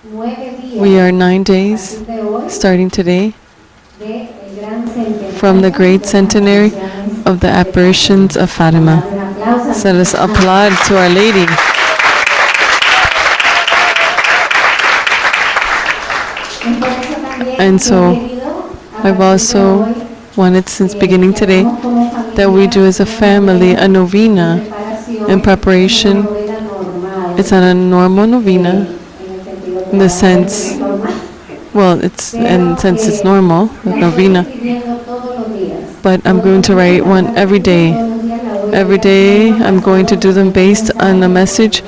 We are 9 days, starting today, from the great centenary of the Apparitions of Fatima. So let us applaud to Our Lady. And so I've also wanted since beginning today that we do as a family a novena in preparation. It's not a normal novena in the sense, well, it's in the sense it's normal, a novena, but I'm going to write one every day. Every day I'm going to do them based on a message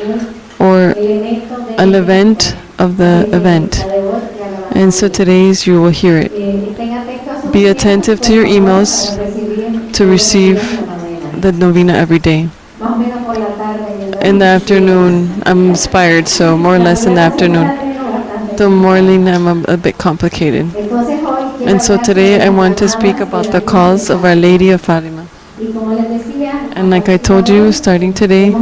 or an event of the event. And so today's you will hear it. Be attentive to your emails to receive the novena every day. In the afternoon, I'm inspired, so more or less in the afternoon. The morning, I'm a bit complicated. And so today I want to speak about the calls of Our Lady of Fatima. And like I told you, starting today,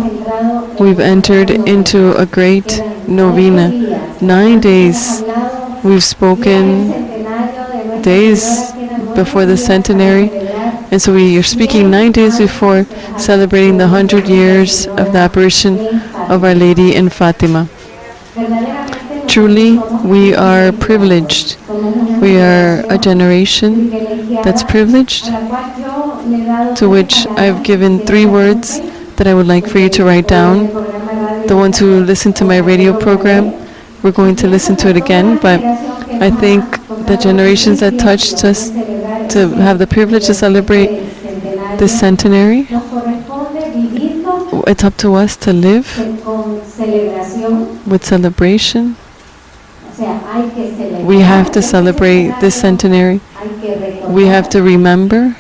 we've entered into a great novena. 9 days. We've spoken days before the centenary. And so we are speaking 9 days before celebrating the 100 years of the apparition of Our Lady in Fatima. Truly, we are privileged. We are a generation that's privileged, to which I've given 3 words that I would like for you to write down. The ones who listen to my radio program, we're going to listen to it again, but I think the generations that touched us to have the privilege to celebrate this centenary, it's up to us to live with celebration. We have to celebrate this centenary. We have to remember,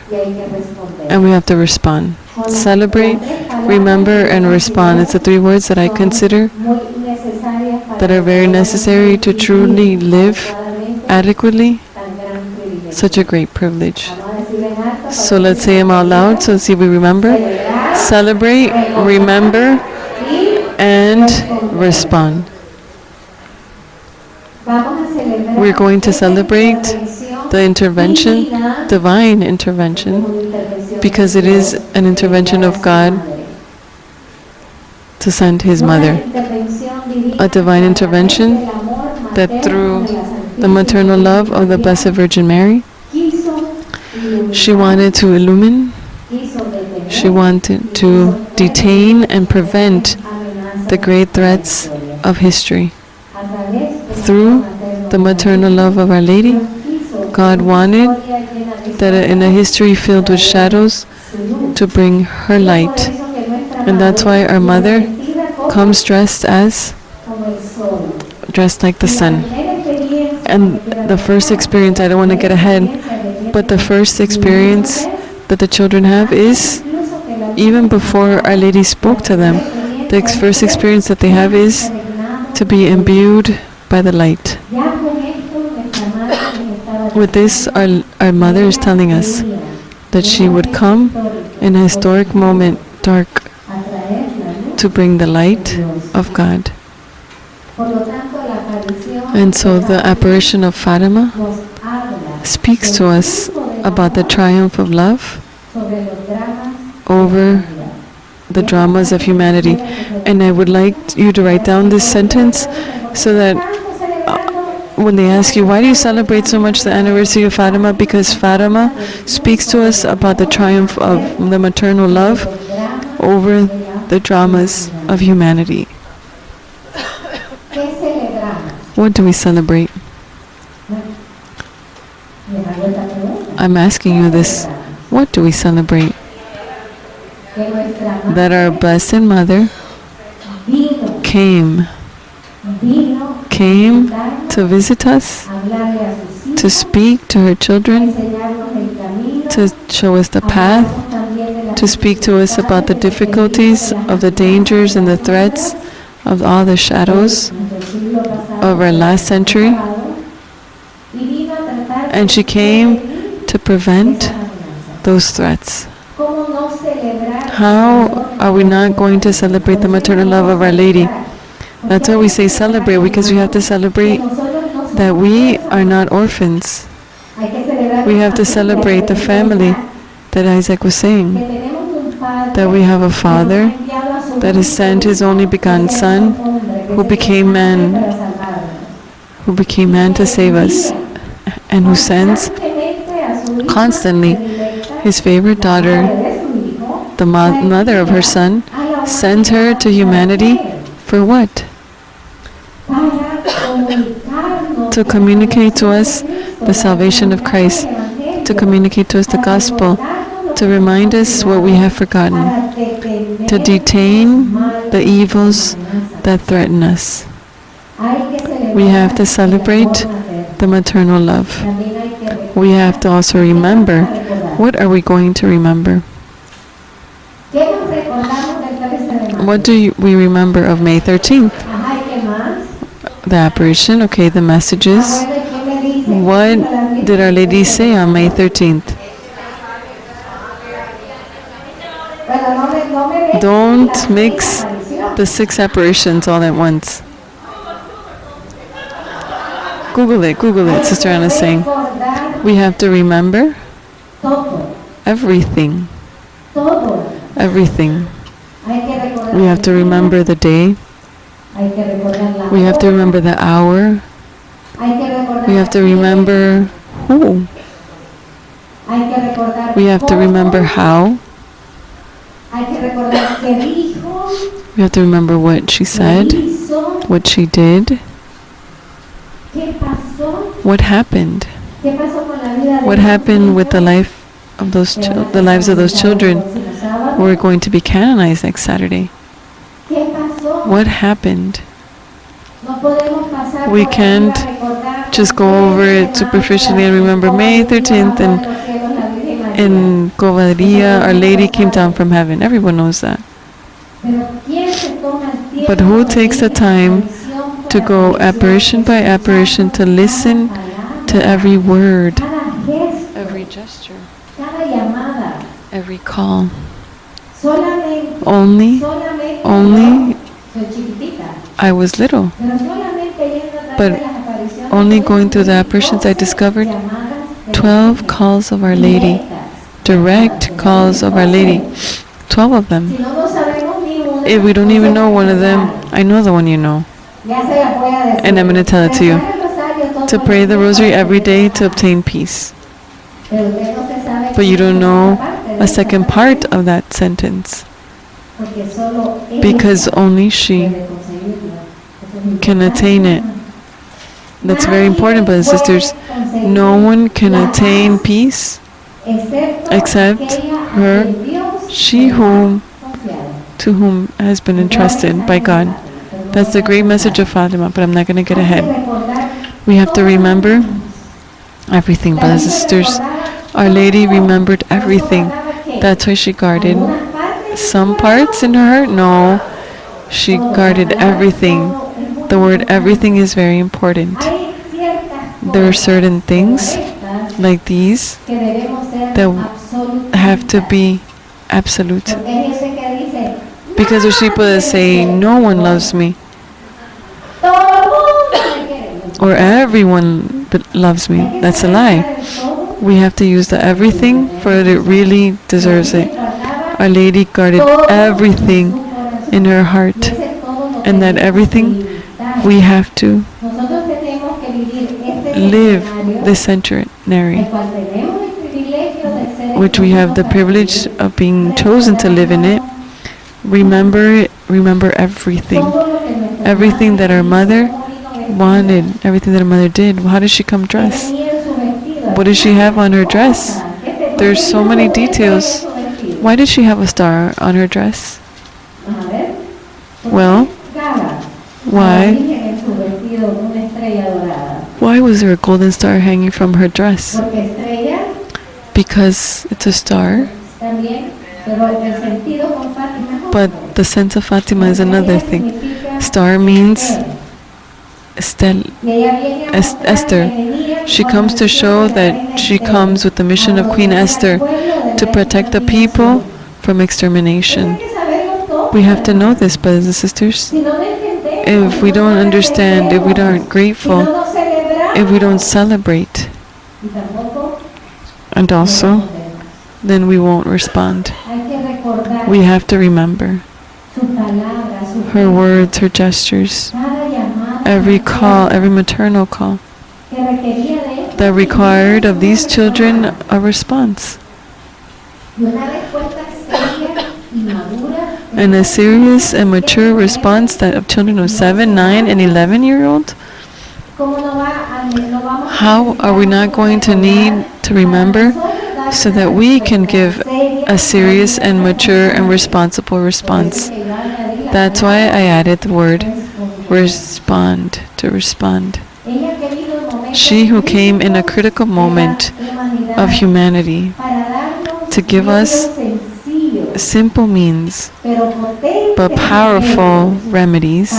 and we have to respond. Celebrate, remember, and respond. It's the 3 words that I consider that are very necessary to truly live adequately. Such a great privilege. So let's say them out loud, so see if we remember. Celebrate, remember, and respond. We're going to celebrate the intervention, divine intervention, because it is an intervention of God to send His Mother. A divine intervention that through the maternal love of the Blessed Virgin Mary, she wanted to illumine, she wanted to detain and prevent the great threats of history. Through the maternal love of Our Lady, God wanted that in a history filled with shadows to bring her light. And that's why our Mother comes dressed like the sun. And the first experience, I don't want to get ahead, but the first experience that the children have is, even before Our Lady spoke to them, the first experience that they have is to be imbued by the light. With this, our Mother is telling us that she would come in a historic moment, dark, to bring the light of God. And so the apparition of Fatima speaks to us about the triumph of love over the dramas of humanity. And I would like you to write down this sentence so that when they ask you, why do you celebrate so much the anniversary of Fatima? Because Fatima speaks to us about the triumph of the maternal love over the dramas of humanity. What do we celebrate? I'm asking you this. What do we celebrate? That our Blessed Mother came to visit us, to speak to her children, to show us the path, to speak to us about the difficulties of the dangers and the threats of all the shadows of our last century. And she came to prevent those threats. How are we not going to celebrate the maternal love of Our Lady That's why we say celebrate, because we have to celebrate that we are not orphans. We have to celebrate the family that Isaac was saying, that we have a Father that has sent His only begotten Son, who became man to save us, and who sends constantly His favorite daughter, the mother of her Son, sends her to humanity for what? To communicate to us the salvation of Christ, to communicate to us the gospel, to remind us what we have forgotten, to detain the evils that threaten us. We have to celebrate the maternal love. We have to also remember. What are we going to remember? What do we remember of May 13th? The apparition, okay, the messages. What did Our Lady say on May 13th? Don't mix the 6 apparitions all at once. Google it, Sister Anna is saying. We have to remember everything. Everything. We have to remember the day. We have to remember the hour. We have to remember who. We have to remember how. We have to remember what she said, what she did. What happened? What happened with the life of the lives of those children who are going to be canonized next Saturday? What happened? We can't just go over it superficially and remember May 13th and in Covadilla, Our Lady came down from heaven. Everyone knows that. But who takes the time to go apparition by apparition, to listen to every word, every gesture, every call? Only I was little, but only going through the apparitions I discovered 12 calls of Our Lady, direct calls of Our Lady, 12 of them. If we don't even know one of them, I know the one you know, and I'm going to tell it to you. To pray the rosary every day to obtain peace. But you don't know a second part of that sentence, because only she can attain it. That's very important, brothers and sisters. No one can attain peace except her, she to whom has been entrusted by God. That's the great message of Fatima, but I'm not going to get ahead. We have to remember everything, brothers and sisters. Our Lady remembered everything. That's why she guarded some parts in her heart. No, she guarded everything. The word everything is very important. There are certain things like these that have to be absolute. Because there's people that say, no one loves me, or everyone loves me. That's a lie. We have to use the everything for it really deserves it. Our Lady guarded everything in her heart, and that everything we have to live the centenary, which we have the privilege of being chosen to live in it. Remember everything. Everything that our mother wanted, everything that our mother did. How does she come dressed? What does she have on her dress? There's so many details. Why did she have a star on her dress? Well, why was there a golden star hanging from her dress? Because it's a star. But the sense of Fatima is another thing. Star means Esther. She comes to show that she comes with the mission of Queen Esther to protect the people from extermination. We have to know this, brothers and sisters. If we don't understand, if we aren't grateful, if we don't celebrate, and also, then we won't respond. We have to remember her words, her gestures, every call, every maternal call that required of these children a response. And a serious and mature response that of children of 7, 9, and 11-year-old. How are we not going to need to remember so that we can give a serious and mature and responsible response? That's why I added the word respond, to respond. She who came in a critical moment of humanity to give us simple means but powerful remedies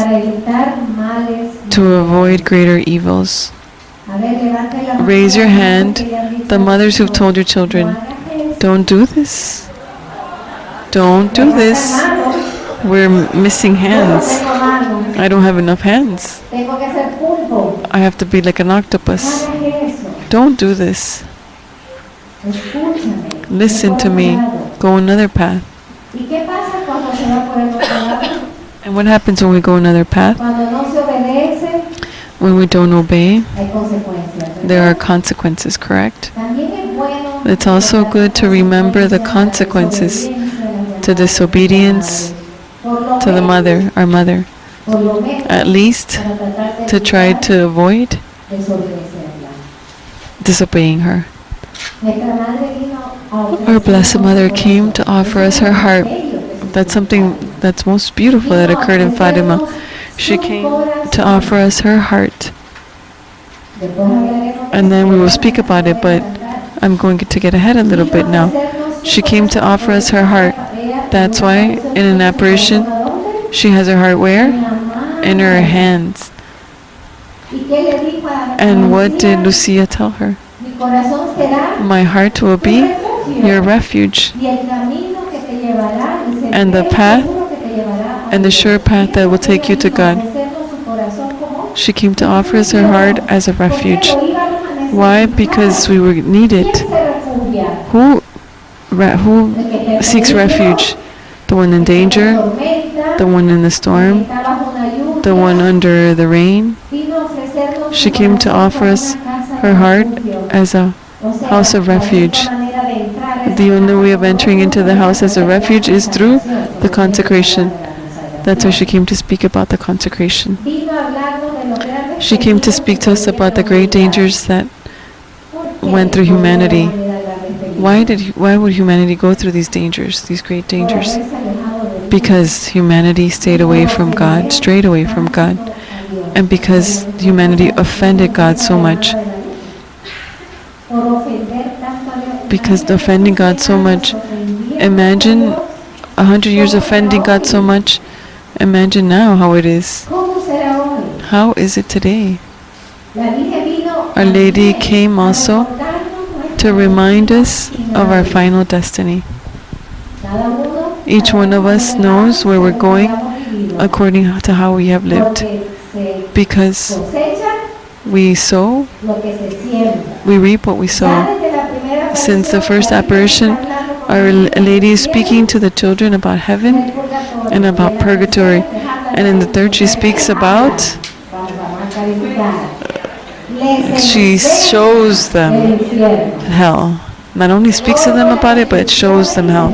to avoid greater evils. Raise your hand, the mothers who've told your children, don't do this. Don't do this. We're missing hands. I don't have enough hands. I have to be like an octopus. Don't do this. Listen to me. Go another path. And what happens when we go another path? When we don't obey, there are consequences, correct? It's also good to remember the consequences to disobedience to the mother, our mother. At least to try to avoid disobeying her. Our Blessed Mother came to offer us her heart. That's something that's most beautiful that occurred in Fatima. She came to offer us her heart. And then we will speak about it, but I'm going to get ahead a little bit now. She came to offer us her heart. That's why in an apparition, she has her heart where? In her hands. And what did Lucia tell her? My heart will be your refuge, and the path, and the sure path that will take you to God. She came to offer us her heart as a refuge. Why? Because we were needed. Who seeks refuge? The one in danger, the one in the storm, the one under the rain. She came to offer us her heart as a house of refuge. The only way of entering into the house as a refuge is through the consecration. That's why she came to speak about the consecration. She came to speak to us about the great dangers that went through humanity. Why would humanity go through these dangers, these great dangers? Because humanity stayed away from God, strayed away from God, and because humanity offended God so much. Because offending God so much, imagine 100 years offending God so much. Imagine now how it is. How is it today? Our Lady came also to remind us of our final destiny. Each one of us knows where we're going according to how we have lived. Because we sow, we reap what we sow. Since the first apparition, Our Lady is speaking to the children about heaven and about purgatory. And in the third, she speaks about, she shows them hell. Not only speaks to them about it, but shows them hell.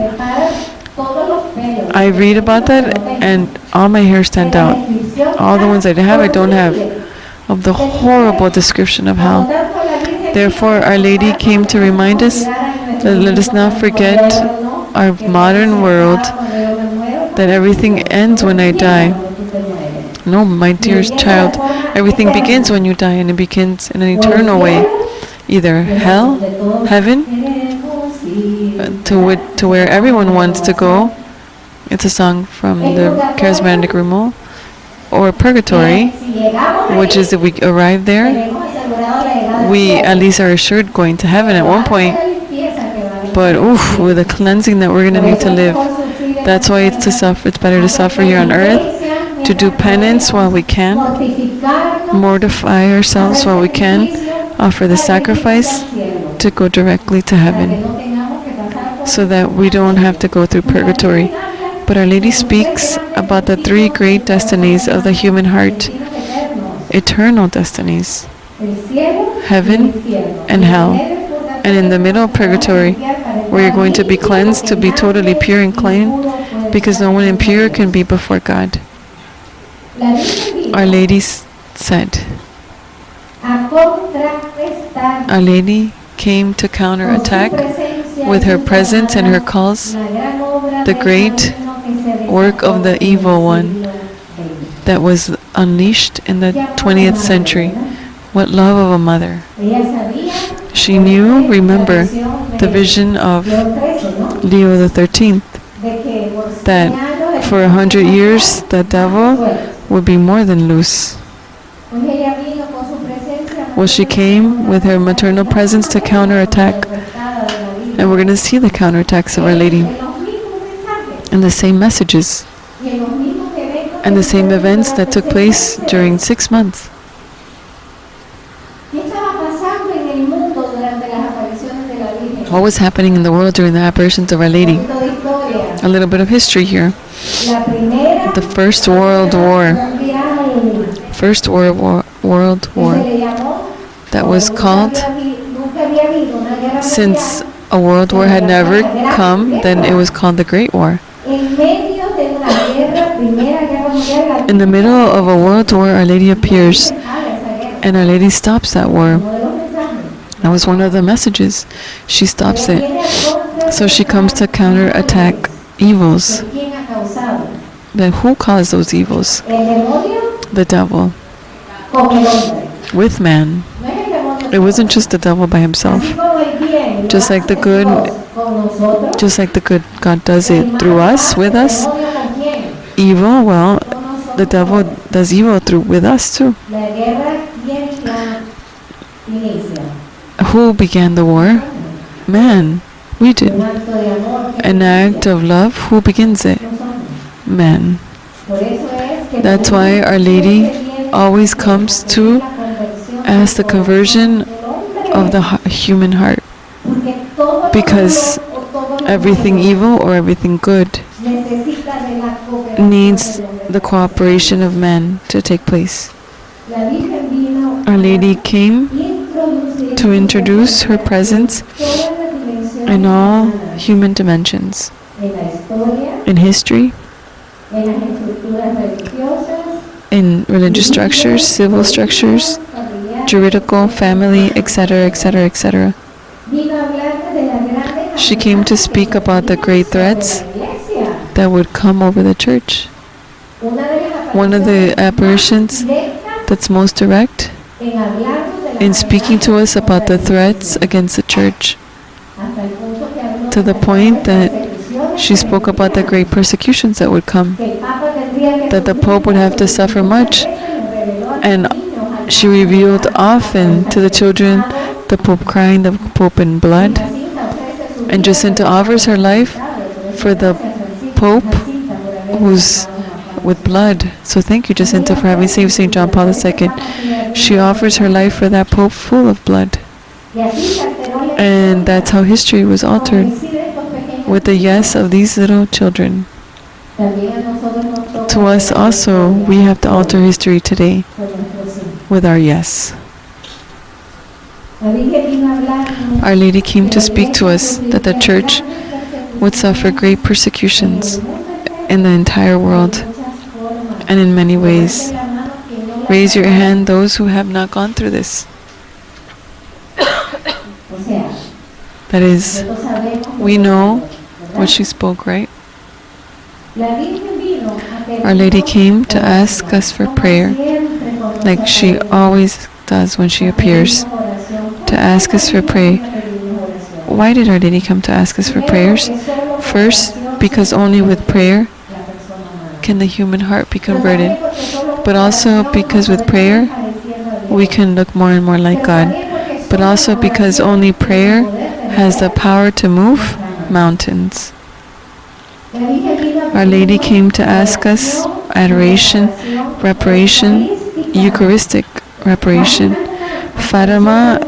I read about that, and all my hair stand out. All the ones I have, I don't have. Of the horrible description of hell. Therefore, Our Lady came to remind us that let us not forget our modern world, that everything ends when I die. No, my dearest child, everything begins when you die, and it begins in an eternal way. Either hell, heaven, to where everyone wants to go. It's a song from the Charismatic Renewal. Or purgatory, which is if we arrive there, we at least are assured going to heaven at one point. But with the cleansing that we're going to need to live, that's why it's better to suffer here on earth to do penance while we can, mortify ourselves while we can, offer the sacrifice to go directly to heaven, so that we don't have to go through purgatory. But Our Lady speaks about the three great destinies of the human heart, eternal destinies, heaven and hell, and in the middle of purgatory, where you're going to be cleansed to be totally pure and clean, because no one impure can be before God. Our Lady said, Our Lady came to counterattack with her presence and her calls the great work of the evil one that was unleashed in the 20th century. What love of a mother. She knew, remember, the vision of Leo XIII, that for 100 years the devil would be more than loose. Well, she came with her maternal presence to counterattack, and we're going to see the counterattacks of Our Lady, and the same messages, and the same events that took place during 6 months. What was happening in the world during the apparitions of Our Lady? A little bit of history here. The First World War. World War. That was called, since a world war had never come, then it was called the Great War. In the middle of a world war, Our Lady appears, and Our Lady stops that war. That was one of the messages. She stops it. So she comes to counterattack evils. Then who caused those evils? The devil. With man. It wasn't just the devil by himself. Just like the good God does it through us, with us. Evil, well, the devil does evil with us too. Who began the war? Man. We did. An act of love. Who begins it? Man. That's why Our Lady always comes to ask the conversion of the human heart. Because everything evil or everything good needs the cooperation of man to take place. Our Lady came to introduce her presence in all human dimensions, in history, in religious structures, civil structures, juridical, family, etc., etc., etc. She came to speak about the great threats that would come over the church. One of the apparitions that's most direct in speaking to us about the threats against the church, to the point that she spoke about the great persecutions that would come, that the Pope would have to suffer much, and she revealed often to the children the Pope crying, the Pope in blood, and Jacinta offers her life for the Pope who's with blood. So thank you, Jacinta, for having saved St. John Paul II. She offers her life for that Pope full of blood. And that's how history was altered, with the yes of these little children. To us also, we have to alter history today with our yes. Our Lady came to speak to us that the church would suffer great persecutions in the entire world, and in many ways. Raise your hand, those who have not gone through this. That is, we know what she spoke, right? Our Lady came to ask us for prayer, like she always does when she appears, to ask us for prayer. Why did Our Lady come to ask us for prayers? First, because only with prayer can the human heart be converted, but also because with prayer we can look more and more like God, but also because only prayer has the power to move mountains. Our Lady came to ask us adoration, reparation, Eucharistic reparation. Fatima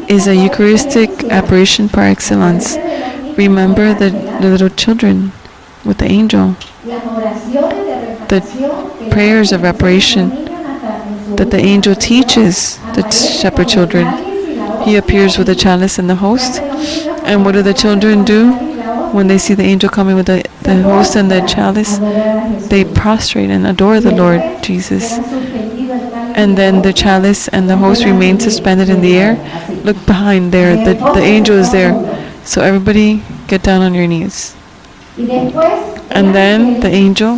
is a Eucharistic apparition par excellence. Remember the little children with the angel. The prayers of reparation that the angel teaches the shepherd children. He appears with the chalice and the host. And what do the children do when they see the angel coming with the host and the chalice? They prostrate and adore the Lord Jesus. And then the chalice and the host remain suspended in the air. Look behind there, the angel is there. So everybody get down on your knees. And then the angel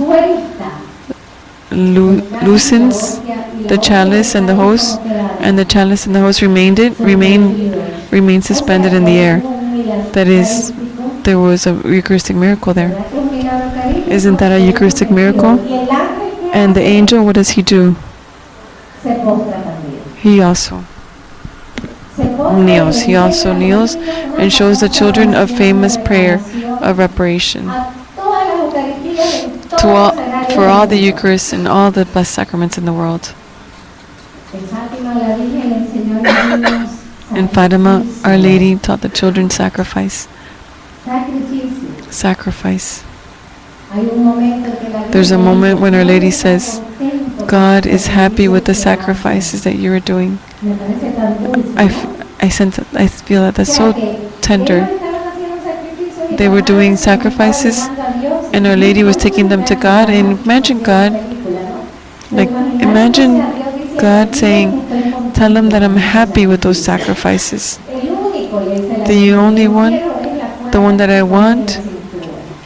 loosens the chalice and the host, and the chalice and the host remain suspended in the air. That is, there was a Eucharistic miracle there. Isn't that a Eucharistic miracle? And the angel, what does he do? He also kneels and shows the children a famous prayer of reparation for all the Eucharist and all the blessed sacraments in the world. In Fatima, Our Lady taught the children sacrifice. Sacrifice. There's a moment when Our Lady says, God is happy with the sacrifices that you are doing. I feel that that's so tender. They were doing sacrifices, and Our Lady was taking them to God. And imagine God saying, tell him that I'm happy with those sacrifices. The only one, the one that I want,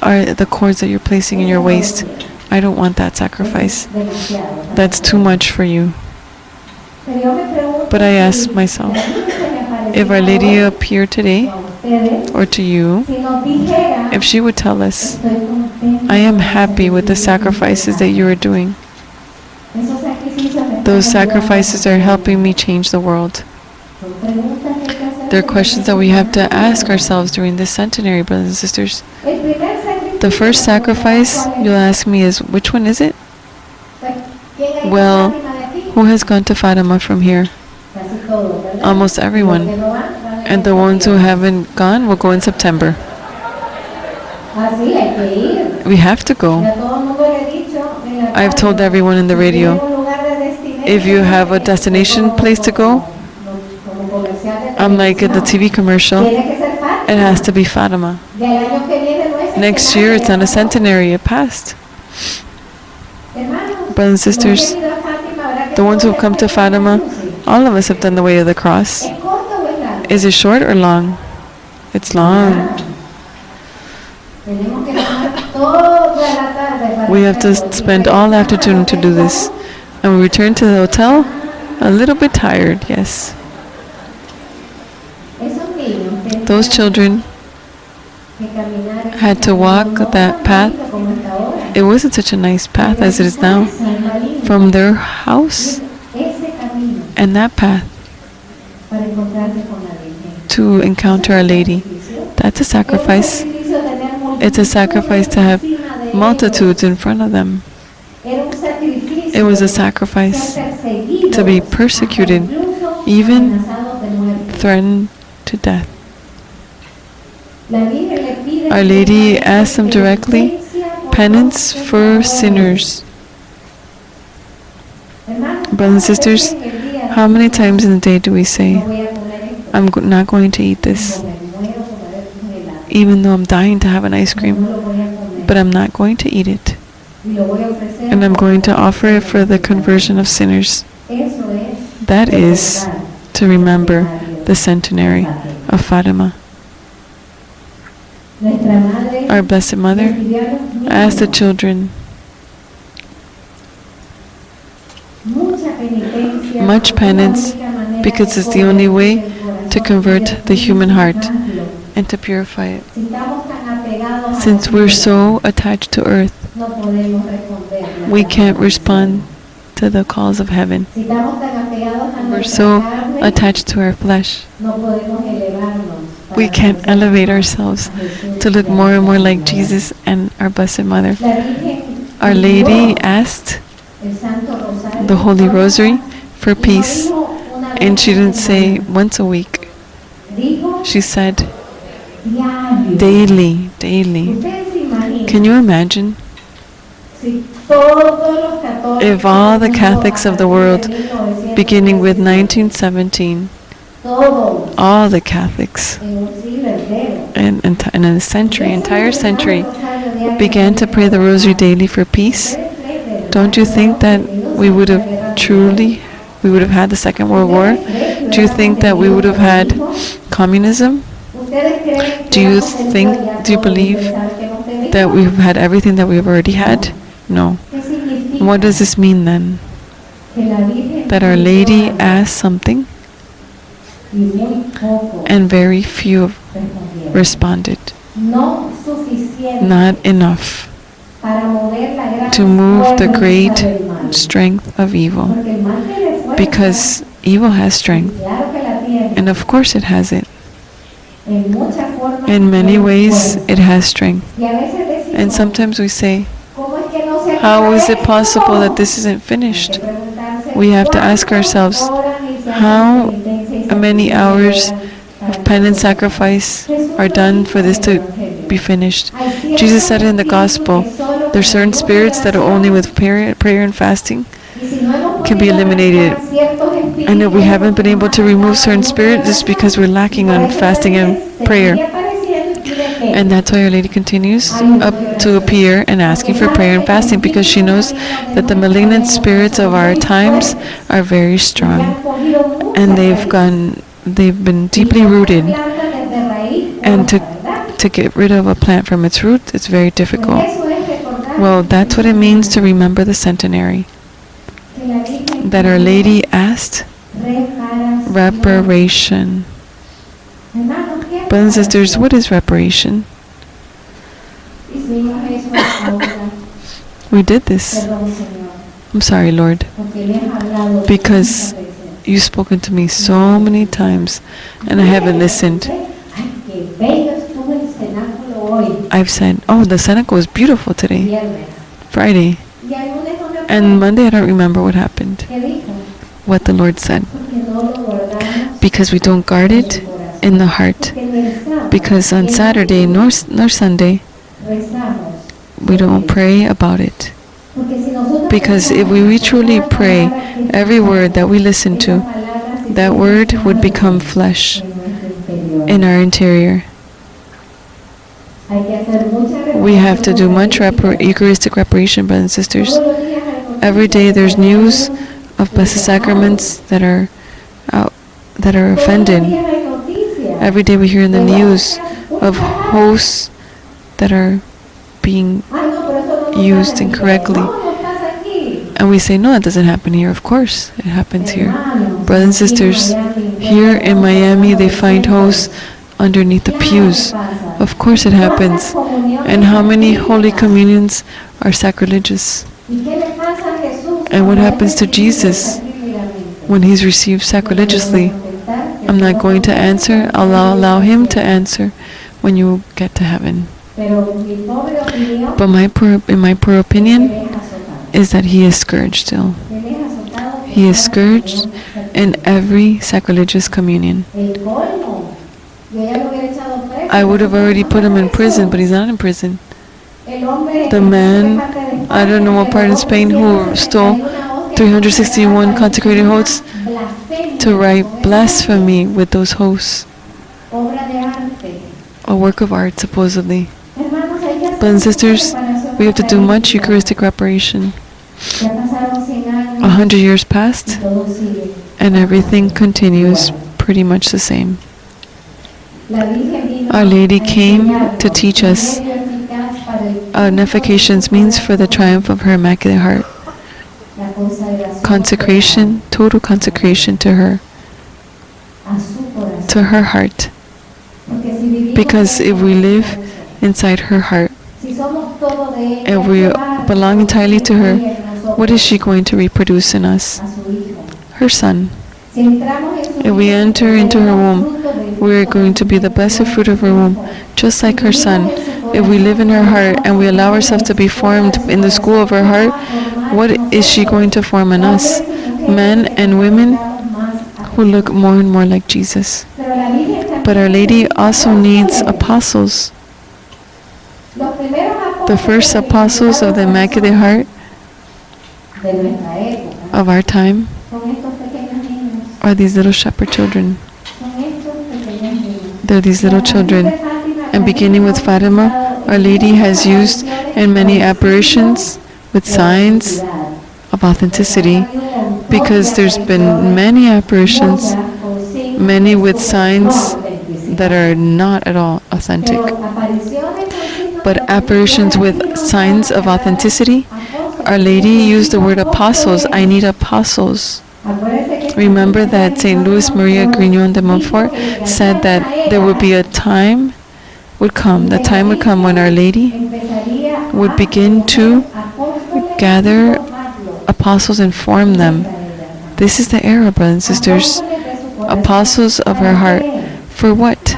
are the cords that you're placing in your waist. I don't want that sacrifice. That's too much for you. But I ask myself, if Our Lady appeared today, or to you, if she would tell us, I am happy with the sacrifices that you are doing. Those sacrifices are helping me change the world. There are questions that we have to ask ourselves during this centenary, brothers and sisters. The first sacrifice you'll ask me is, which one is it? Well, who has gone to Fatima from here? Almost everyone. And the ones who haven't gone will go in September. We have to go. I've told everyone in the radio, if you have a destination place to go, I'm like in the TV commercial, it has to be Fatima. Next year it's not a centenary, it passed. Brothers and sisters, the ones who have come to Fatima, all of us have done the way of the cross. Is it short or long? It's long. We have to spend all afternoon to do this. And we return to the hotel a little bit tired, yes. Those children had to walk that path. It wasn't such a nice path as it is now. From their house and that path to encounter Our Lady. That's a sacrifice. It's a sacrifice to have multitudes in front of them. It was a sacrifice to be persecuted, even threatened to death. Our Lady asked them directly, penance for sinners. Brothers and sisters, how many times in the day do we say, I'm not going to eat this, even though I'm dying to have an ice cream, but I'm not going to eat it, and I'm going to offer it for the conversion of sinners. That is to remember the centenary of Fatima. Our Blessed Mother asked the children much penance, because it's the only way to convert the human heart and to purify it. Since we're so attached to earth, we can't respond to the calls of heaven. We're so attached to our flesh. We can't elevate ourselves to look more and more like Jesus and our Blessed Mother. Our Lady asked the Holy Rosary for peace, and she didn't say once a week. She said daily, daily. Can you imagine if all the Catholics of the world, beginning with 1917, all the Catholics in a century, entire century, began to pray the Rosary daily for peace? Don't you think that we would have had the Second World War? Do you think that we would have had communism? Do you believe that we've had everything that we've already had? No. What does this mean then? That Our Lady asked something and very few responded. Not enough to move the great strength of evil, because evil has strength, and of course it has it. In many ways it has strength, and sometimes we say, how is it possible that this isn't finished? We have to ask ourselves, how many hours of penance sacrifice are done for this to be finished? Jesus said in the Gospel, there are certain spirits that are only with prayer and fasting can be eliminated. And if we haven't been able to remove certain spirits, it's because we're lacking on fasting and prayer. And that's why Our Lady continues up to appear and asking for prayer and fasting, because she knows that the malignant spirits of our times are very strong, and they've been deeply rooted, and to get rid of a plant from its root, it's very difficult. Well, that's what it means to remember the centenary, that Our Lady asked reparation. Brothers and sisters, what is reparation? We did this. I'm sorry, Lord, because you've spoken to me so many times and I haven't listened. I've said, oh, the cenacle was beautiful today, Friday. And Monday I don't remember what happened, what the Lord said. Because we don't guard it in the heart. Because on Saturday nor Sunday we don't pray about it. Because if we truly pray every word that we listen to, that word would become flesh in our interior. We have to do much Eucharistic reparation, brothers and sisters. Every day there's news of Blessed Sacraments that are offended. Every day we hear in the news of hosts that are being used incorrectly. And we say, no, it doesn't happen here. Of course, it happens here. Brothers and sisters, here in Miami, they find hosts underneath the pews. Of course it happens. And how many Holy Communions are sacrilegious? And what happens to Jesus when he's received sacrilegiously? I'm not going to answer. I'll allow him to answer when you get to heaven. But my poor opinion is that he is scourged still. He is scourged in every sacrilegious communion. I would have already put him in prison, but he's not in prison. The man, I don't know what part in Spain, who stole 361 consecrated hosts to write blasphemy with those hosts. A work of art, supposedly. Brothers and sisters, we have to do much Eucharistic reparation. 100 years passed, and everything continues pretty much the same. Our Lady came to teach us an efficacious means for the triumph of her Immaculate Heart. Consecration, total consecration to her heart. Because if we live inside her heart, if we belong entirely to her, what is she going to reproduce in us? Her Son. If we enter into her womb, we are going to be the blessed fruit of her womb, just like her Son, If we live in her heart and we allow ourselves to be formed in the school of her heart, what is she going to form in us? Men and women who look more and more like Jesus. But Our Lady also needs apostles. The first apostles of the Immaculate Heart of our time are these little shepherd children. They're these little children. And beginning with Fatima, Our Lady has used in many apparitions with signs of authenticity, because there's been many apparitions, many with signs that are not at all authentic. But apparitions with signs of authenticity, Our Lady used the word apostles. I need apostles. Remember that St. Louis Maria Grignon de Montfort said that there would be a time would come, the time would come when Our Lady would begin to gather apostles and form them. This is the era, brothers and sisters. Apostles of her heart. For what?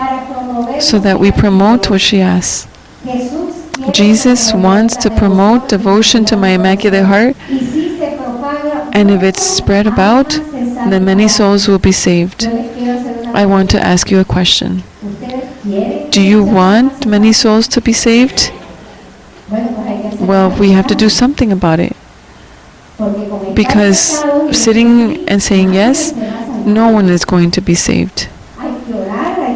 So that we promote what she asks. Jesus wants to promote devotion to my Immaculate Heart, and if it's spread about, then many souls will be saved. I want to ask you a question. Do you want many souls to be saved? Well, we have to do something about it. Because sitting and saying yes, no one is going to be saved.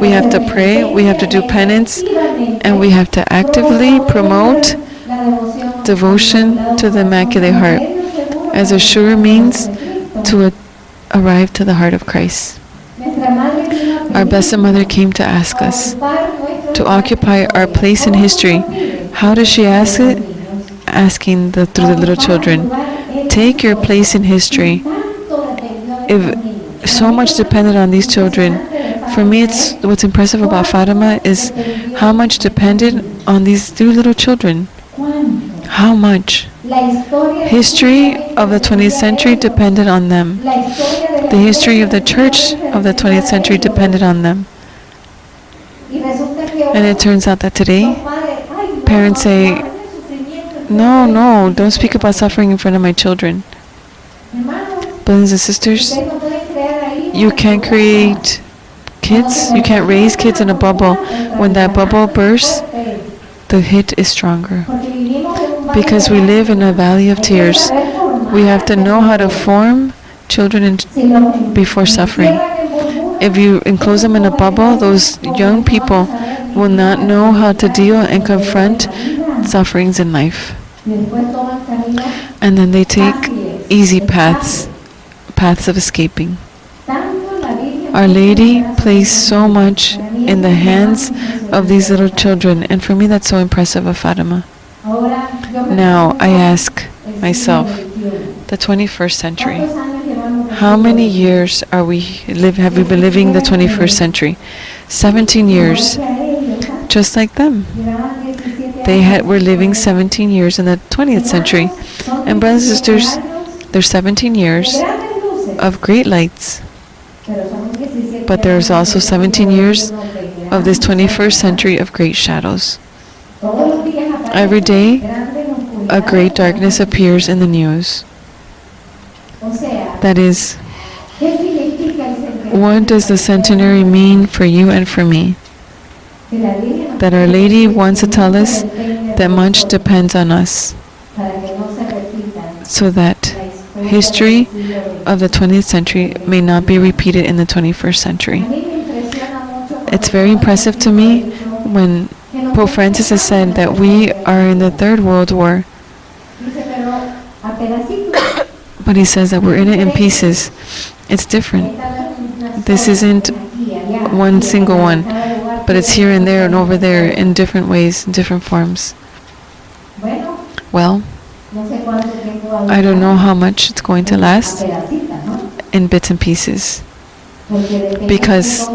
We have to pray, we have to do penance, and we have to actively promote devotion to the Immaculate Heart as a sure means to arrive to the heart of Christ. Our Blessed Mother came to ask us to occupy our place in history. How does she ask it? Asking through the little children. Take your place in history. If so much depended on these children, for me, what's impressive about Fatima is how much depended on these three little children. How much? History of the 20th century depended on them. The history of the church of the 20th century depended on them. And it turns out that today, parents say, no, don't speak about suffering in front of my children. Brothers and sisters, you can't create kids, you can't raise kids in a bubble. When that bubble bursts, the hit is stronger. Because we live in a valley of tears. We have to know how to form children before suffering. If you enclose them in a bubble, those young people will not know how to deal and confront sufferings in life. And then they take easy paths of escaping. Our Lady placed so much in the hands of these little children, and for me that's so impressive of Fatima. Now I ask myself, the 21st century, how many years have we been living the 21st century? 17 years, just like them. They were living 17 years in the 20th century. And brothers and sisters, there's 17 years of great lights. But there's also 17 years of this 21st century of great shadows. Every day, a great darkness appears in the news. That is, what does the centenary mean for you and for me? That Our Lady wants to tell us that much depends on us, so that history of the 20th century may not be repeated in the 21st century. It's very impressive to me when Pope Francis has said that we are in the Third World War. But he says that we're in it in pieces. It's different. This isn't one single one, but it's here and there and over there in different ways, in different forms. Well, I don't know how much it's going to last in bits and pieces, because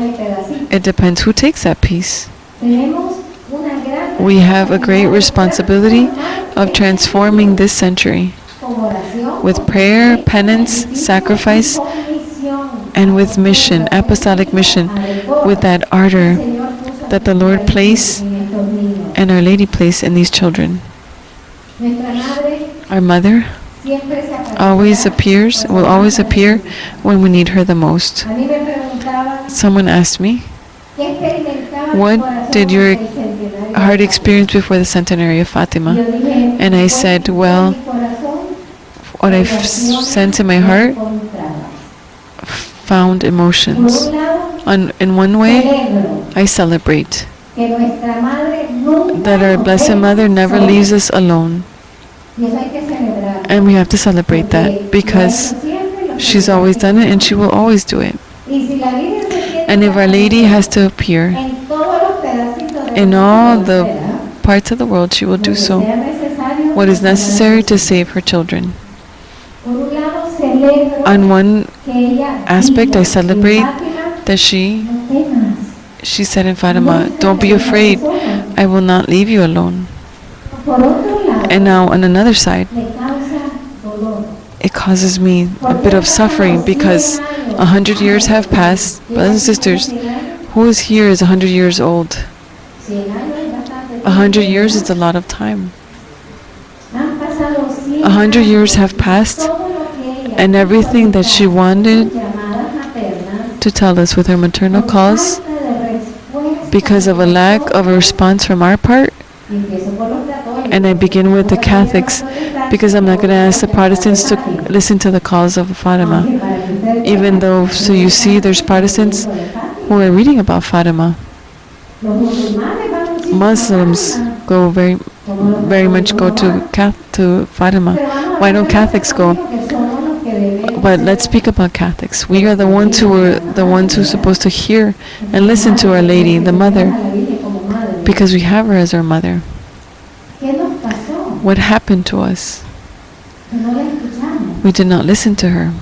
it depends who takes that piece. We have a great responsibility of transforming this century with prayer, penance, sacrifice, and with mission, apostolic mission, with that ardor that the Lord placed and Our Lady place in these children. Our mother always appears, will always appear when we need her the most. Someone asked me, what did your heart experience before the centenary of Fatima? And I said, well, what I've sensed in my heart, found emotions. In one way, I celebrate that our Blessed Mother never leaves us alone. And we have to celebrate that because she's always done it and she will always do it. And if Our Lady has to appear in all the parts of the world, she will do so. What is necessary to save her children. On one aspect, I celebrate that she said in Fatima, don't be afraid, I will not leave you alone. And now on another side, it causes me a bit of suffering because 100 years have passed. Brothers and sisters, who is here is 100 years old? 100 years is a lot of time. 100 years have passed, and everything that she wanted to tell us with her maternal cause, because of a lack of a response from our part, and I begin with the Catholics, because I'm not going to ask the Protestants to listen to the calls of Fatima, even though, so you see, there's Protestants who are reading about Fatima. Muslims go very much go to Fatima. Why don't Catholics go? But let's speak about Catholics. We are the ones who are supposed to hear and listen to Our Lady, the Mother, because we have her as our mother. What happened to us? We did not listen to her.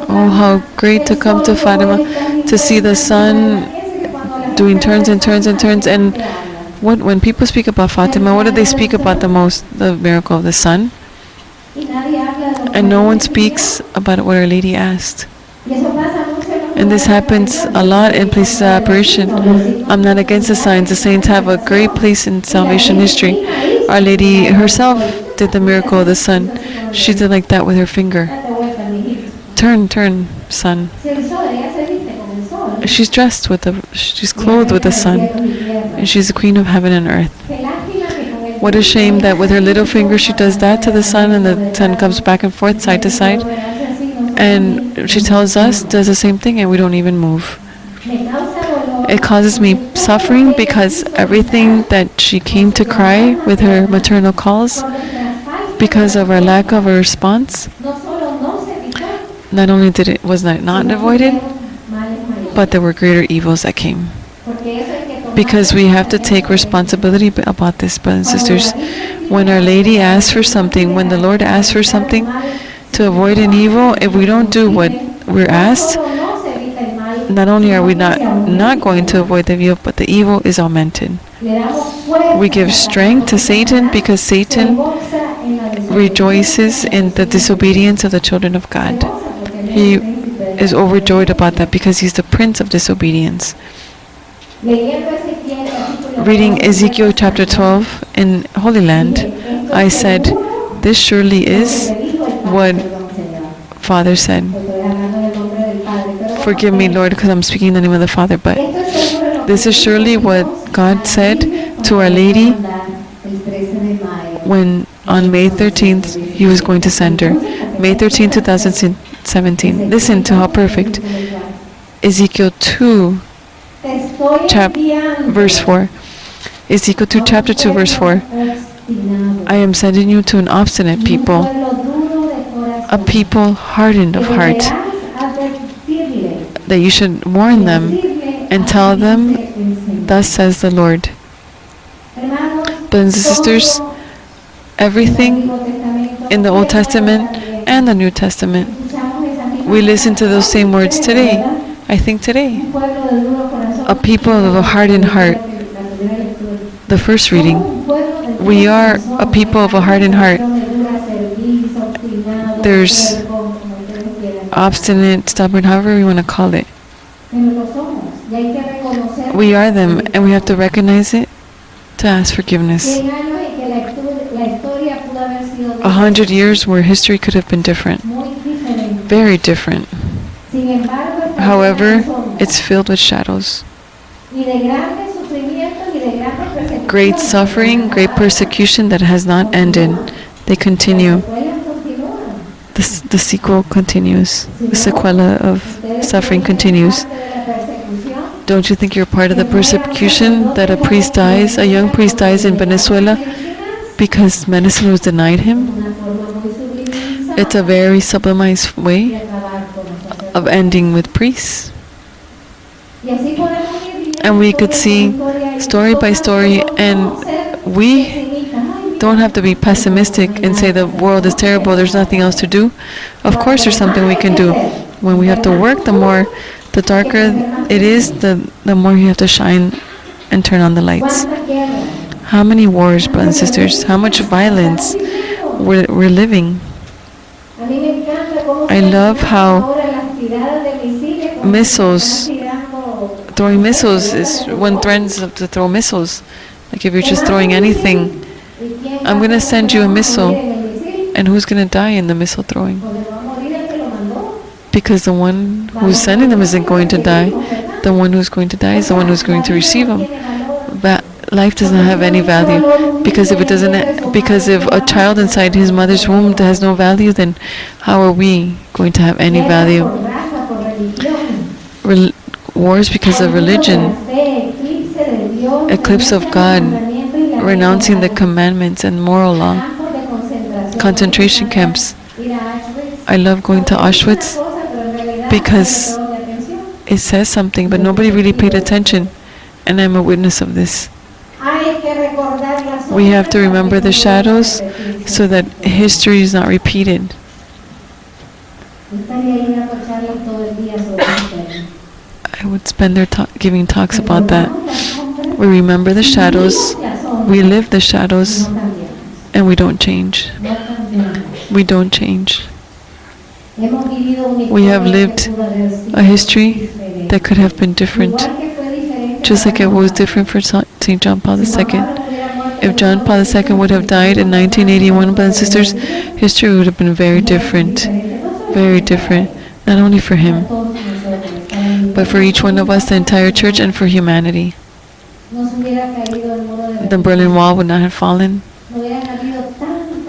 Oh, how great to come to Fatima, to see the sun doing turns and turns and turns. And when people speak about Fatima, what do they speak about the most? The miracle of the sun. And no one speaks about what Our Lady asked. And this happens a lot in places of apparition. I'm not against the signs. The saints have a great place in salvation history. Our Lady herself did the miracle of the sun. She did like that with her finger. Turn, turn, sun. She's dressed she's clothed with the sun. And she's the queen of heaven and earth. What a shame that with her little finger she does that to the sun, and the sun comes back and forth, side to side. And she tells us, does the same thing, and we don't even move. It causes me suffering because everything that she came to cry with her maternal calls, because of our lack of a response, not only was not avoided, but there were greater evils that came. Because we have to take responsibility about this, brothers and sisters. When Our Lady asks for something, when the Lord asks for something to avoid an evil, if we don't do what we're asked, not only are we not going to avoid the evil, but the evil is augmented. We give strength to Satan because Satan rejoices in the disobedience of the children of God. He is overjoyed about that because he's the prince of disobedience. Reading Ezekiel chapter 12 in Holy Land, I said, this surely is what Father said. Forgive me, Lord, because I'm speaking in the name of the Father, but this is surely what God said to Our Lady when on May 13th He was going to send her. May 13, 2017. Listen to how perfect. Ezekiel 2, verse 4. Ezekiel 2, chapter 2, verse 4. I am sending you to an obstinate people, a people hardened of heart, that you should warn them and tell them, thus says the Lord. Brothers and sisters, everything in the Old Testament and the New Testament, we listen to those same words today. I think today, a people of a hardened heart. The first reading, we are a people of a hardened heart. There's obstinate, stubborn, however you want to call it. We are them, and we have to recognize it to ask forgiveness. 100 years where history could have been different, very different. However, it's filled with shadows. Great suffering, great persecution that has not ended. They continue. The sequel continues. The sequela of suffering continues. Don't you think you're part of the persecution that a priest dies, a young priest dies in Venezuela because medicine was denied him? It's a very sublimized way of ending with priests. And we could see story by story, and we don't have to be pessimistic and say the world is terrible, there's nothing else to do. Of course there's something we can do. When we have to work, the darker it is, the more you have to shine and turn on the lights. How many wars, brothers and sisters? How much violence we're living? I love how throwing missiles is one threatens to throw missiles. Like if you're just throwing anything, I'm going to send you a missile, and who's going to die in the missile throwing? Because the one who's sending them isn't going to die. The one who's going to die is the one who's going to receive them. But life doesn't have any value, because if a child inside his mother's womb has no value, then how are we going to have any value? Wars because of religion, eclipse of God, renouncing the commandments and moral law, concentration camps. I love going to Auschwitz because it says something, but nobody really paid attention, and I'm a witness of this. We have to remember the shadows so that history is not repeated. I would spend there giving talks about that. We remember the shadows, we live the shadows, and we don't change. We don't change. We have lived a history that could have been different, just like it was different for St. John Paul II. If John Paul II would have died in 1981, brothers and sisters, history would have been very different, not only for him, but for each one of us, the entire church, and for humanity. The Berlin Wall would not have fallen.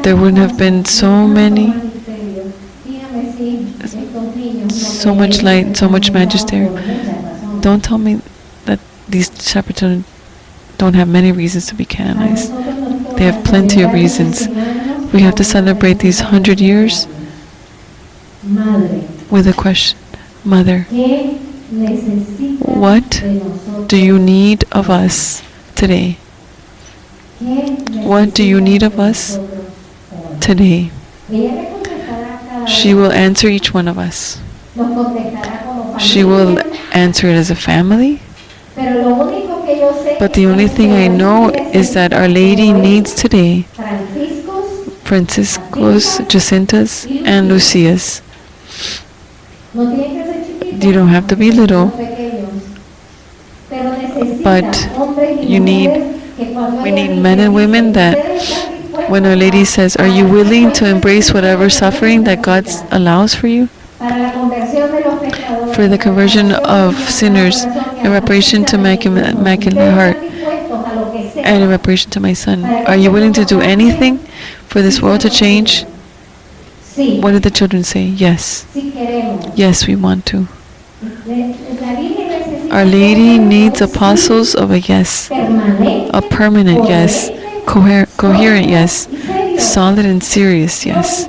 There wouldn't have been so much light, so much majesty. Don't tell me that these shepherds don't have many reasons to be canonized. They have plenty of reasons. We have to celebrate these 100 years with a question. Mother, what do you need of us today? What do you need of us today? She will answer each one of us. She will answer it as a family. But the only thing I know is that Our Lady needs today Franciscos, Jacintas, and Lucias. You don't have to be little, but we need men and women that when Our Lady says, are you willing to embrace whatever suffering that God allows for you? For the conversion of sinners, in reparation to Immaculate Heart, and in reparation to my son. Are you willing to do anything for this world to change? What did the children say? Yes. Yes, we want to. Our Lady needs apostles of a yes, a permanent yes, coherent yes, solid and serious yes.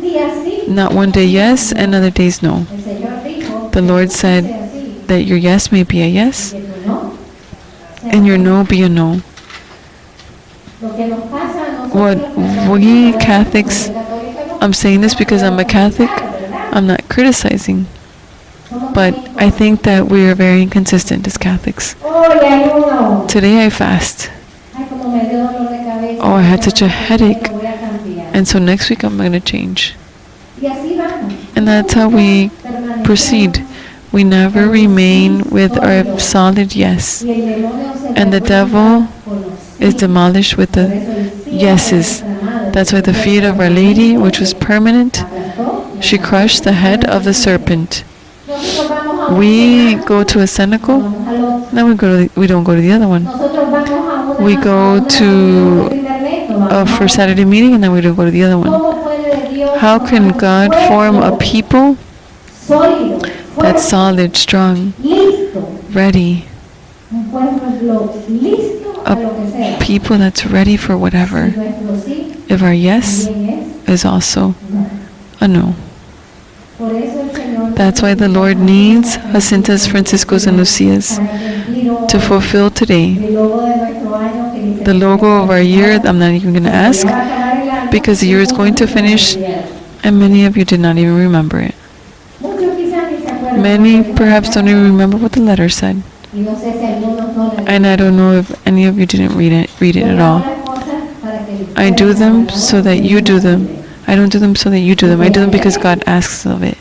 Not one day yes and other days no. The Lord said that your yes may be a yes and your no be a no. What we Catholics, I'm saying this because I'm a Catholic, I'm not criticizing, but I think that we are very inconsistent as Catholics. Today I fast. Oh, I had such a headache, and so next week I'm going to change. And that's how we proceed. We never remain with our solid yes. And the devil is demolished with the yeses. That's why the feet of Our Lady, which was permanent, she crushed the head of the serpent. We go to a cenacle, then we don't go to the other one. We go to a First Saturday meeting, and then we don't go to the other one. How can God form a people that's solid, strong, ready? A people that's ready for whatever. If our yes is also a no. That's why the Lord needs Jacintas, Franciscos, and Lucias to fulfill today the logo of our year. I'm not even going to ask, because the year is going to finish, and many of you did not even remember it. Many perhaps don't even remember what the letter said. And I don't know if any of you didn't read it at all. I do them so that you do them. I don't do them so that you do them. I do them because God asks of it.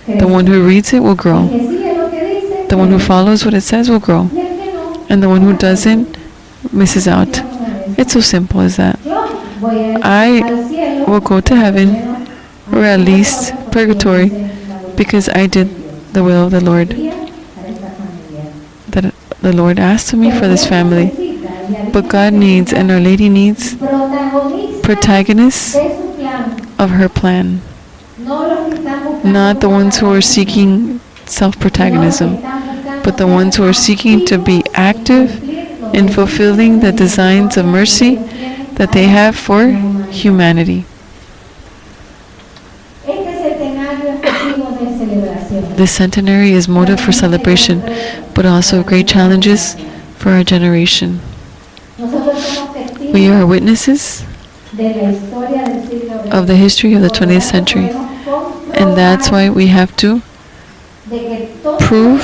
The one who reads it will grow. The one who follows what it says will grow. And the one who doesn't misses out. It's so simple as that. I will go to heaven, or at least purgatory, because I did the will of the Lord. That the Lord asked of me for this family. But God needs, and Our Lady needs, protagonists of her plan. Not the ones who are seeking self-protagonism, but the ones who are seeking to be active in fulfilling the designs of mercy that they have for humanity. This centenary is motive for celebration, but also great challenges for our generation. We are witnesses of the history of the 20th century, and that's why we have to prove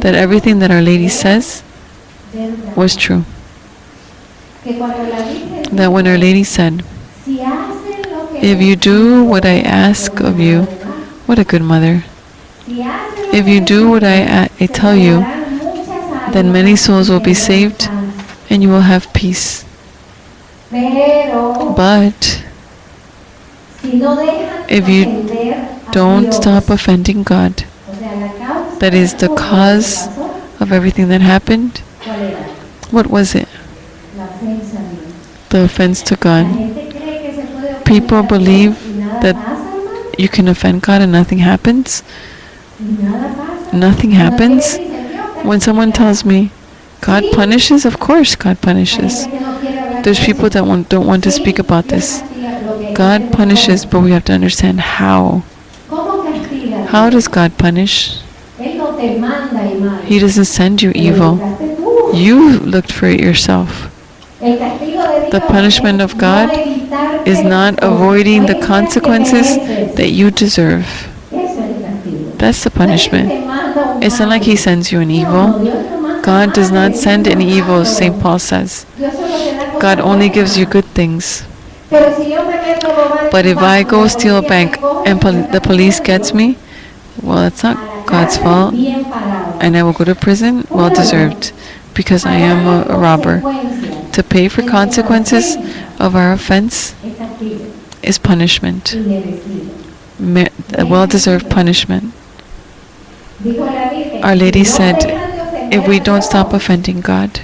that everything that Our Lady says was true. That when Our Lady said, if you do what I ask of you, what a good mother. If you do what I tell you, then many souls will be saved and you will have peace. But if you don't stop offending God, that is the cause of everything that happened, what was it? The offense to God. People believe that you can offend God and nothing happens. Nothing happens. When someone tells me, God punishes, of course God punishes. There's people that don't want to speak about this. God punishes, but we have to understand how. How does God punish? He doesn't send you evil. You looked for it yourself. The punishment of God is not avoiding the consequences that you deserve. That's the punishment. It's not like He sends you an evil. God does not send any evil, St. Paul says. God only gives you good things. But if I go steal a bank and the police gets me, well, it's not God's fault. And I will go to prison, well deserved, because I am a robber. To pay for consequences of our offense is punishment. A well-deserved punishment. Our Lady said, if we don't stop offending God,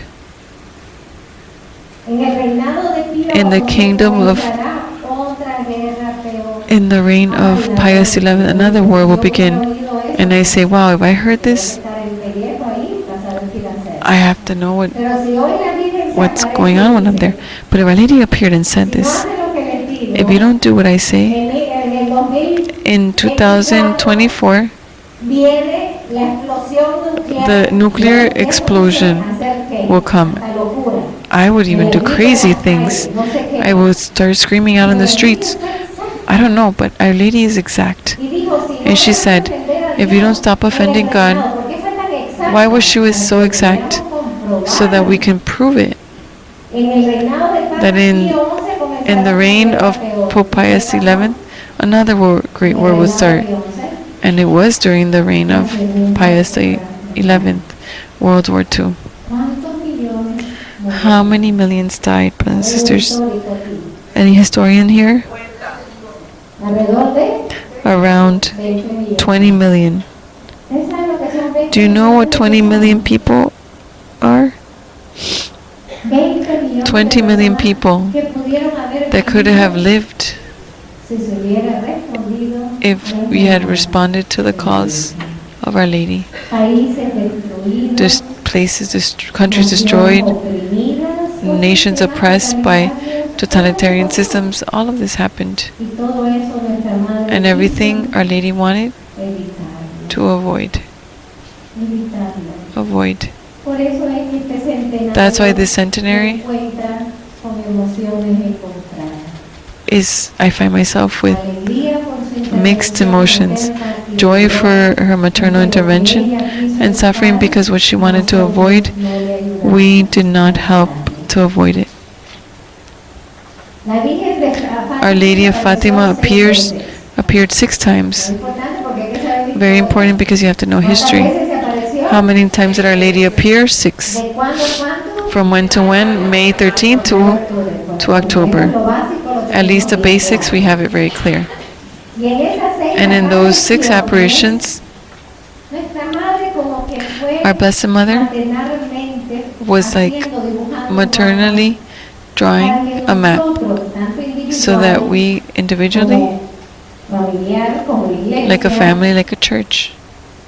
in the kingdom of, in the reign of Pius XI, another war will begin. And I say, wow, if I heard this, I have to know what's going on when I'm there. But if Our Lady appeared and said this, if you don't do what I say, in 2024, the nuclear explosion will come. I would even do crazy things. I would start screaming out in the streets. I don't know, but Our Lady is exact. And she said, if you don't stop offending God, why was she so exact? So that we can prove it. That in the reign of Pope Pius XI, another great war would start. And it was during the reign of Pius XI, World War II. How many millions died, brothers and sisters? Any historian here? Around 20 million. Do you know what 20 million people are? 20 million people that could have lived if we had responded to the cause of Our Lady. Countries destroyed, nations oppressed by totalitarian systems, all of this happened. And everything Our Lady wanted to avoid. That's why this centenary I find myself with mixed emotions. Joy for her maternal intervention and suffering because what she wanted to avoid, we did not help to avoid it. Our Lady of Fatima appeared 6 times. Very important because you have to know history. How many times did Our Lady appear? 6. From when to when? May 13th to October. At least the basics, we have it very clear. And in those 6 apparitions, our Blessed Mother was like maternally drawing a map so that we individually, like a family, like a church,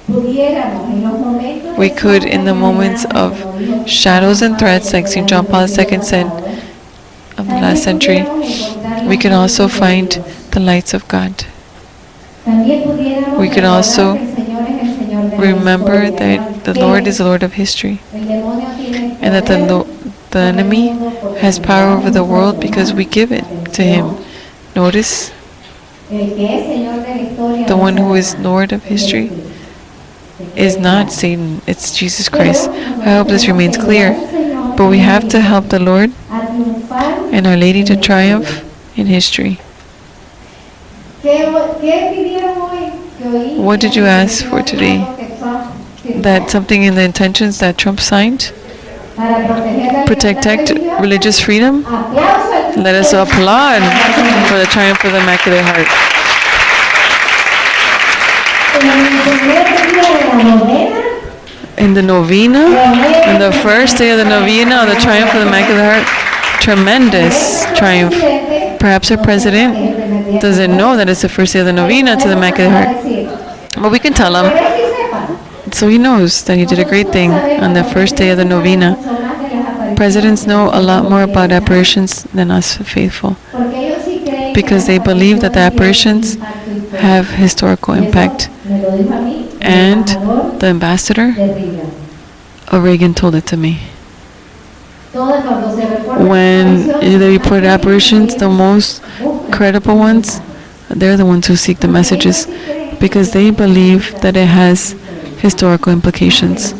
we could, in the moments of shadows and threats, like St. John Paul II said of the last century, we can also find the lights of God. We could also remember that the Lord is the Lord of history, and that the enemy has power over the world because we give it to him. Notice, the one who is Lord of history is not Satan, it's Jesus Christ. I hope this remains clear. But we have to help the Lord and Our Lady to triumph in history. What did you ask for today? That something in the intentions that Trump signed? Protect religious freedom? Let us applaud for the triumph of the Immaculate Heart. In the novena, in the first day of the novena of the triumph of the Immaculate Heart, tremendous triumph. Perhaps our president doesn't know that it's the first day of the novena to the Immaculate Heart. But we can tell him, so he knows that he did a great thing on the first day of the novena. Presidents know a lot more about apparitions than us faithful, because they believe that the apparitions have historical impact. And the ambassador of Reagan told it to me. When they reported apparitions, the most credible ones, they're the ones who seek the messages, because they believe that it has historical implications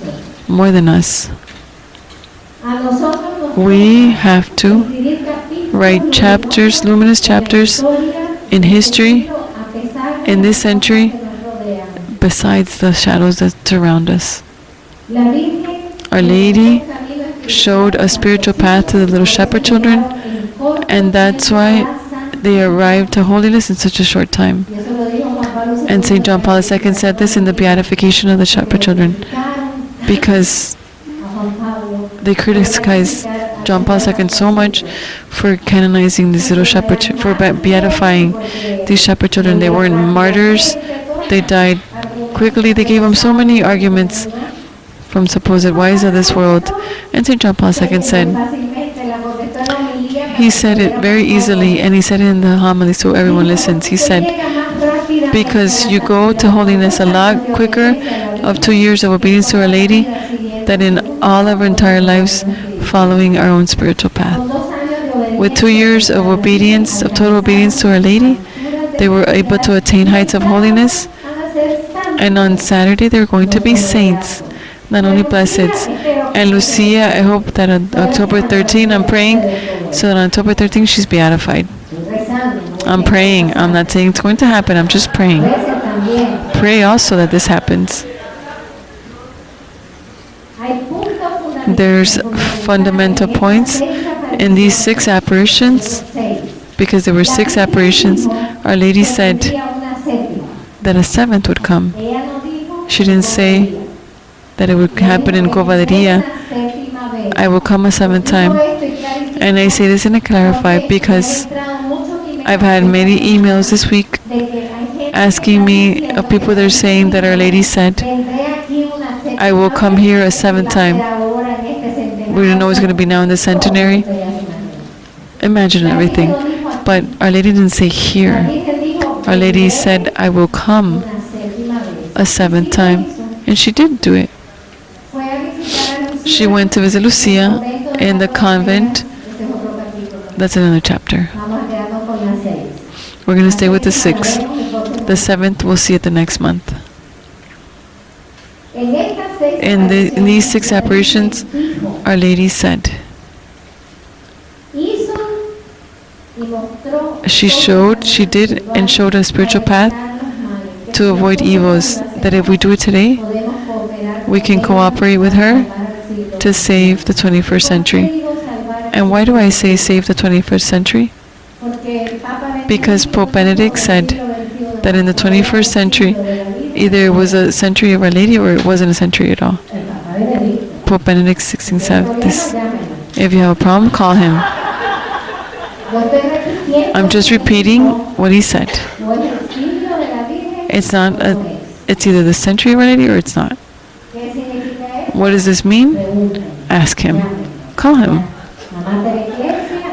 more than us. We have to write chapters, luminous chapters in history, in this century, besides the shadows that surround us. Our Lady showed a spiritual path to the little shepherd children, and that's why they arrived to holiness in such a short time. And St. John Paul II said this in the beatification of the shepherd children, because they criticized John Paul II so much for canonizing these little shepherd, for beatifying these shepherd children. They weren't martyrs, they died quickly. They gave them so many arguments from supposed wise of this world. And St. John Paul II said, he said it very easily, and he said it in the homily so everyone listens. He said, because you go to holiness a lot quicker of 2 years of obedience to Our Lady than in all of our entire lives following our own spiritual path. With 2 years of obedience, of total obedience to Our Lady, they were able to attain heights of holiness, and on Saturday they're going to be saints, not only blesseds. And Lucia, I hope that on October 13th, I'm praying, so that on October 13th she's beatified. I'm praying. I'm not saying it's going to happen. I'm just praying. Pray also that this happens. There's fundamental points in these 6 apparitions. Because there were 6 apparitions, Our Lady said that a 7th would come. She didn't say that it would happen in Covadría. I will come a 7th time. And I say this and I clarify because I've had many emails this week asking me of people that are saying that Our Lady said, I will come here a 7th time. We don't know it's going to be now in the centenary. Imagine everything. But Our Lady didn't say here. Our Lady said, I will come a 7th time. And she did do it. She went to visit Lucia in the convent. That's another chapter. We're going to stay with the 6th. The 7th we'll see it the next month. In these 6 apparitions, Our Lady said, she did and showed a spiritual path to avoid evils, that if we do it today, we can cooperate with her to save the 21st century. And why do I say save the 21st century? Because Pope Benedict said that in the 21st century, either it was a century of Our Lady or it wasn't a century at all. Pope Benedict XVI said this. If you have a problem, call him. I'm just repeating what he said. It's either the century of Our Lady or it's not. What does this mean? Ask him. Call him.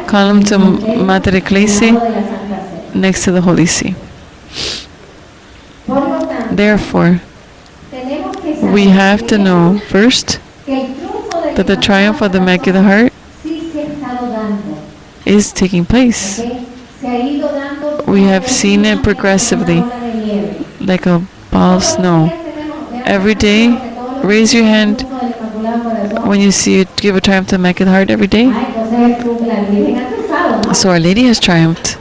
Call him to Mater Ecclesiae next to the Holy See. Therefore, we have to know first that the triumph of the Immaculate Heart is taking place. We have seen it progressively, like a ball of snow. Every day, raise your hand when you see it, give a triumph to the Immaculate Heart every day. So Our Lady has triumphed.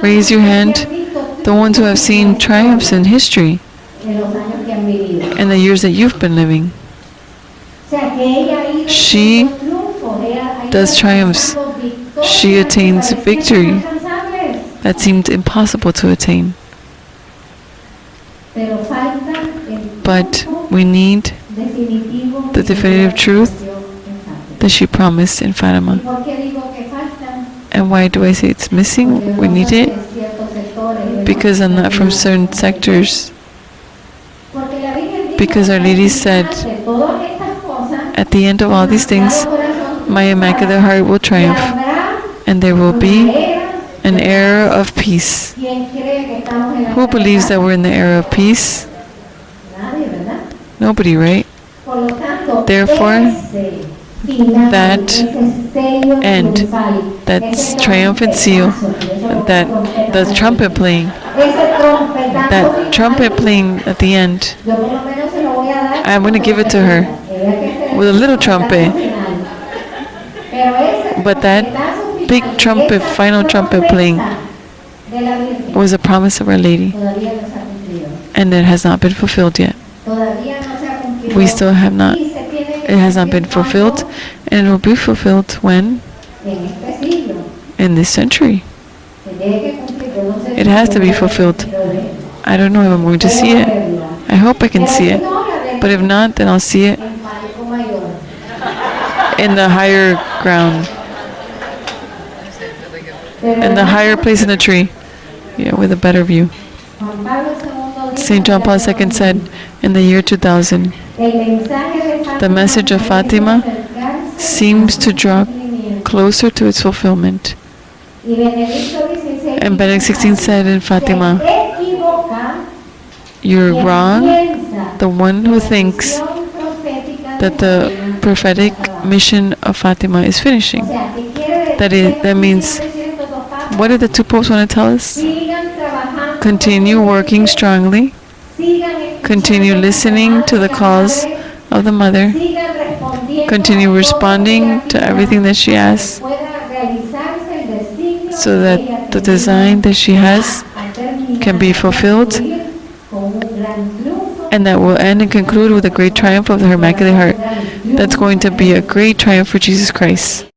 Raise your hand, the ones who have seen triumphs in history in the years that you've been living. She does triumphs. She attains victory that seemed impossible to attain. But we need the definitive truth that she promised in Fatima. And why do I say it's missing? We need it because I'm not from certain sectors. Because Our Lady said, at the end of all these things, my Immaculate Heart will triumph, and there will be an era of peace. Who believes that we're in the era of peace? Nobody, right? Therefore, that end, that triumphant seal, that the trumpet playing at the end, I'm going to give it to her with a little trumpet. But that big trumpet, final trumpet playing, was a promise of Our Lady, and it has not been fulfilled yet. We still have not. It has not been fulfilled, and it will be fulfilled when? In this century. It has to be fulfilled. I don't know if I'm going to see it. I hope I can see it. But if not, then I'll see it in the higher ground. In the higher place in the tree. Yeah, with a better view. St. John Paul II said in the year 2000, the message of Fatima seems to draw closer to its fulfillment. And Benedict XVI said in Fatima, you're wrong, the one who thinks that the prophetic mission of Fatima is finishing. That means, what did the 2 popes want to tell us? Continue working strongly. Continue listening to the calls of the Mother. Continue responding to everything that she asks, so that the design that she has can be fulfilled, and that will end and conclude with a great triumph of her Immaculate Heart. That's going to be a great triumph for Jesus Christ.